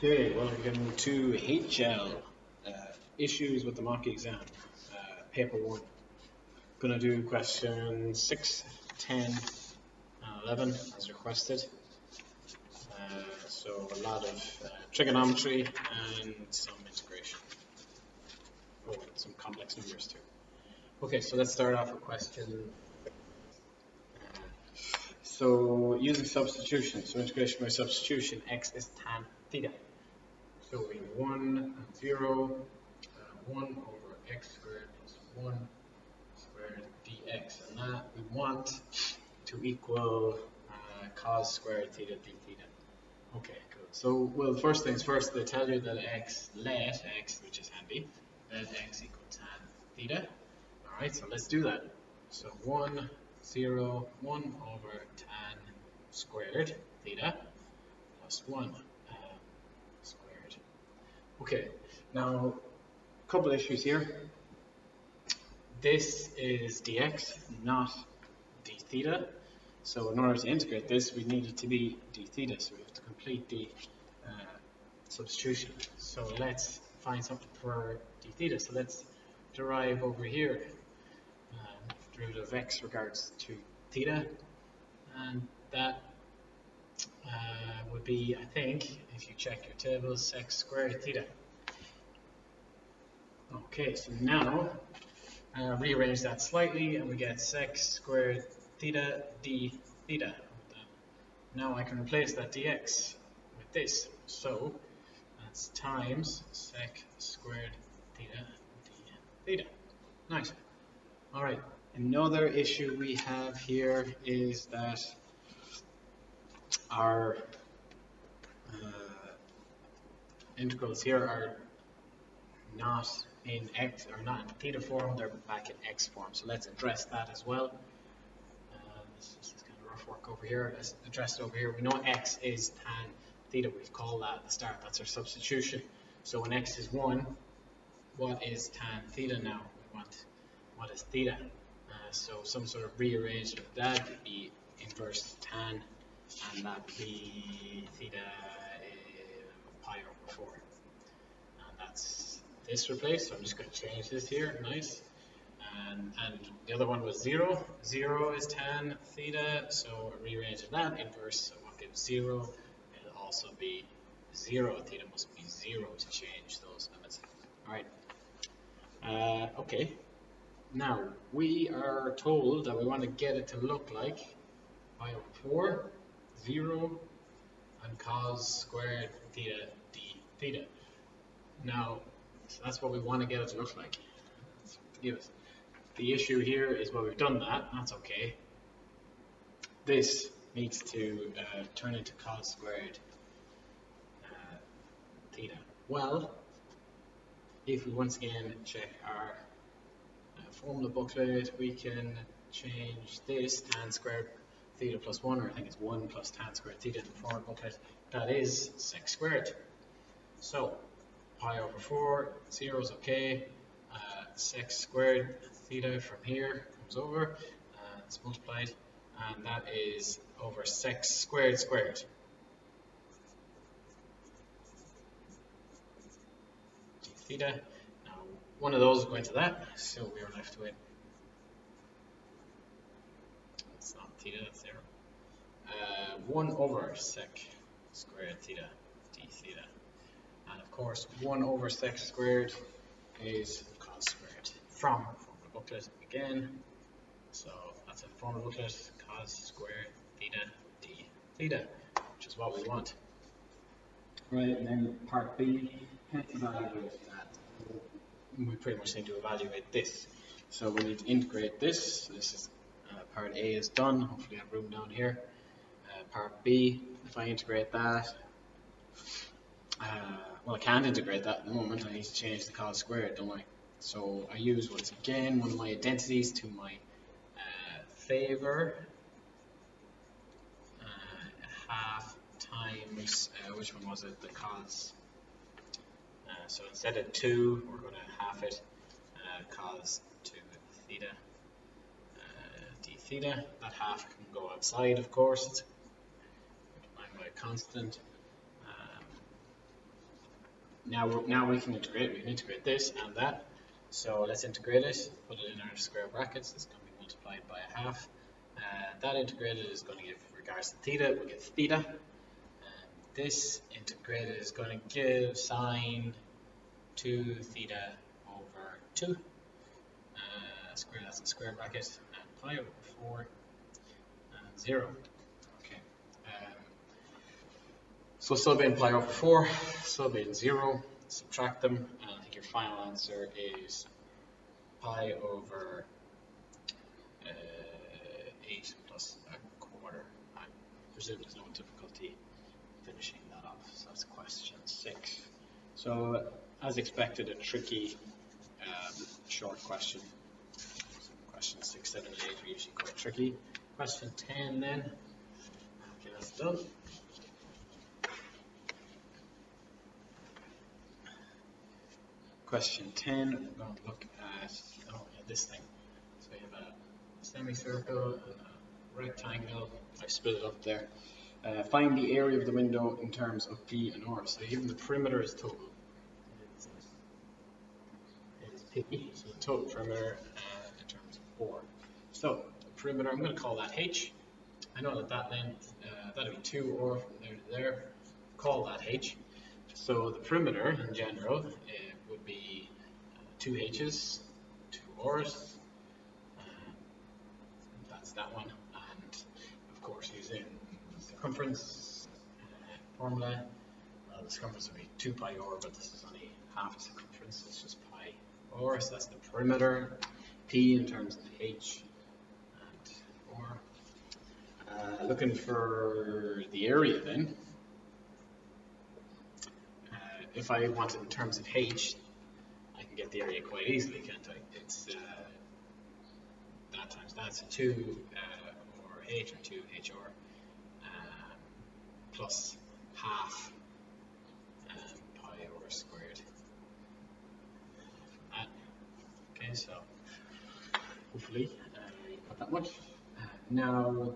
Okay, welcome to HL, issues with the mock exam, paper 1. Gonna do question 6, 10, and 11 as requested. So a lot of trigonometry and some integration. Oh, and some complex numbers too. Okay, so let's start off with question. So using substitution, so integration by substitution, x is tan theta. So we have 1 and 0, 1 over x squared plus 1 squared dx, and that we want to equal cos squared theta d theta. Okay, good. So, well, first things first, they tell you that let x, which is handy, let x equal tan theta. Alright, so let's do that. So 1, 0, 1 over tan squared theta plus 1 squared. Okay, now a couple issues here. This is dx, not d theta. So in order to integrate this, we need it to be d theta. So we have to complete the substitution. So let's find something for d theta. So let's derive over here. Derivative of x regards to theta. And that would be, I think, if you check your tables, sec squared theta. Okay, so now rearrange that slightly and we get sec squared theta d theta. Now I can replace that dx with this. So that's times sec squared theta d theta. Nice. Alright, another issue we have here is that our integrals here are not in x, or not in theta form, they're back in x form. So let's address that as well. This is kind of rough work over here. Let's address it over here. We know x is tan theta. We've called that at the start. That's our substitution. So when x is 1, what is tan theta now? We want what is theta. So some sort of rearrangement of that would be inverse tan, and that would be theta pi over 4. And that's this replaced, so I'm just going to change this here, nice. And the other one was 0. 0 is tan theta, so rearrange that inverse, so what gives 0? It'll also be 0. Theta must be 0 to change those limits. Alright. Okay. Now, we are told that we want to get it to look like pi over 4, 0, and cos squared theta d theta. Now, so that's what we want to get it to look like. Give us. The issue here is, well, we've done that. That's okay. This needs to turn into cos squared theta. Well, if we once again check our formula booklet, we can change this tan squared theta plus 1, or I think it's 1 plus tan squared theta in the formula booklet. That is sec squared. So pi over 4, 0 is okay. Sec squared theta from here comes over, it's multiplied, and that is over sec squared squared. D theta. Now, one of those is going to that, so we are left with, it's not theta, that's 0. 1 over sec squared theta d theta. And of course, 1 over sec squared is cos squared from formula booklet again. So that's a formula booklet, cos squared theta d theta, which is what we want. Right, and then part B, can't evaluate that. We pretty much need to evaluate this. So we need to integrate this. This is part A is done. Hopefully I have room down here. Part B, if I integrate that, well, I can't integrate that at the moment. I need to change the cos squared, don't I? So I use, once again, one of my identities to my favor. Half times, which one was it? The cos. So instead of 2, we're going to half it. Cos 2 theta d theta. That half can go outside, of course. It's multiplied by a constant. now we can integrate. We can integrate this and that. So let's integrate it. Put it in our square brackets. It's going to be multiplied by a half. That integrated is going to give regards to theta. We'll get theta. And this integrated is going to give sine 2 theta over 2. That's a square bracket. And pi over 4 and 0. Okay. So sub in pi over 4, sub in 0, subtract them, and I think your final answer is pi over 8 plus a quarter. I presume there's no difficulty finishing that off. So that's question 6. So as expected, a tricky short question. Question 6, 7, and 8 are usually quite tricky. Question 10 then. Okay, that's done. Question 10, we're going to look at this thing. So we have a semicircle and a rectangle. I split it up there. Find the area of the window in terms of P and R. So given the perimeter is total. It's P, so the total perimeter in terms of 4. So the perimeter, I'm going to call that H. I know that length, that'll be 2 or from there to there. Call that H. So the perimeter in general would be 2 H's, 2 R's. That's that one. And of course, using circumference formula, the circumference would be 2 pi r, but this is only half a circumference, so it's just pi r. So that's the perimeter. P in terms of H and R. Looking for the area then. If I want it in terms of H, I can get the area quite easily, can't I? It's that times that, so 2 or H or 2 HR plus half pi r squared. Okay, so hopefully you got that much. Now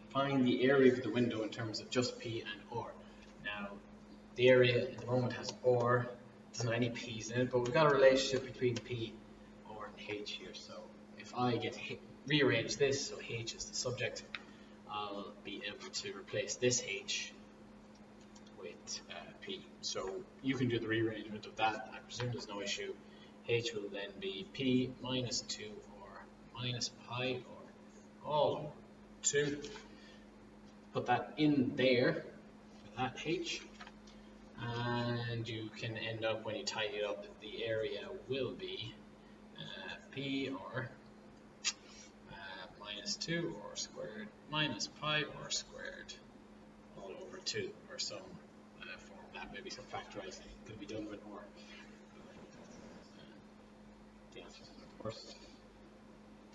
find the area of the window in terms of just P and R. Now the area at the moment has R, doesn't have any P's in it, but we've got a relationship between P, R, and H here. So if I rearrange this, so H is the subject, I'll be able to replace this H with P. So you can do the rearrangement of that. I presume there's no issue. H will then be P minus 2 or minus pi or all over 2. Put that in there for that H. And you can end up, when you tidy it up, the area will be P or minus 2 or squared minus pi or squared all over 2, or some form of that. Maybe some factorizing could be done with or. The answer is the first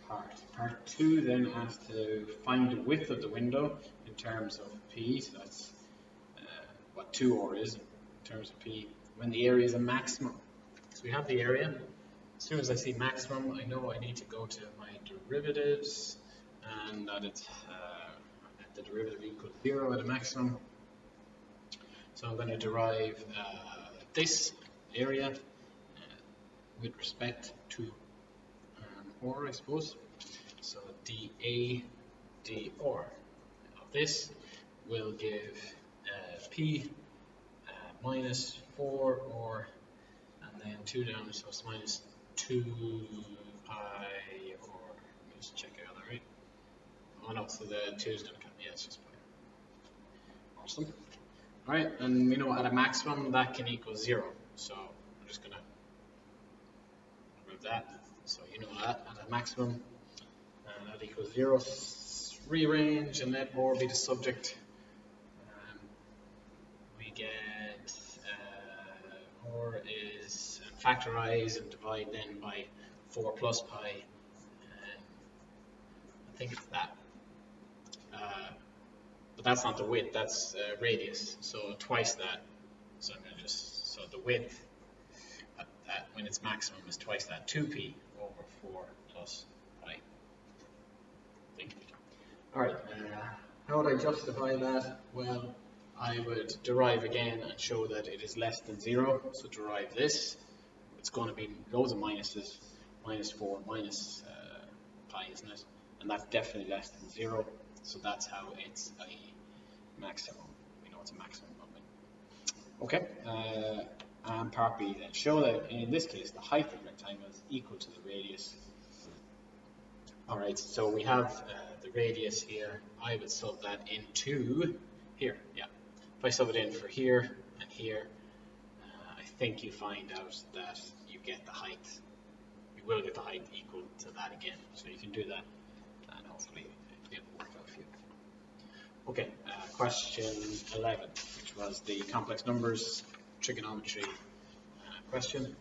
part. Part 2 then has to find the width of the window in terms of P, so that's what 2R is in terms of P, when the area is a maximum. So we have the area. As soon as I see maximum, I know I need to go to my derivatives, and that it's the derivative equals 0 at a maximum. So I'm going to derive this area with respect to R, I suppose. So dA dr of this will give P minus 4 or, and then 2 down, so it's minus 2 pi or, let me just check I got that right. Oh no, so the 2 is going to come, yeah, it's just pi. Awesome. Alright, and we know at a maximum that can equal 0, so I'm just going to remove that. So you know that at a maximum that equals 0. Rearrange and let R be the subject. We get R is factorize and divide then by 4 plus pi. I think it's that. But that's not the width, that's radius. So twice that. So I'm going to just, so the width at that when it's maximum is twice that, 2p over 4 plus pi. Alright, how would I justify that? Well, I would derive again and show that it is less than 0. So derive this. It's going to be loads of minuses, minus 4, minus pi, isn't it? And that's definitely less than 0. So that's how it's a maximum. We know it's a maximum moment. Okay. And part B then. Show that in this case the height of the rectangle is equal to the radius. Alright, so we have the radius here. I would sub that into here, yeah. If I sub it in for here and here, I think you find out that you get the height. You will get the height equal to that again. So you can do that and hopefully it'll work out for you. Okay, question 11, which was the complex numbers trigonometry question.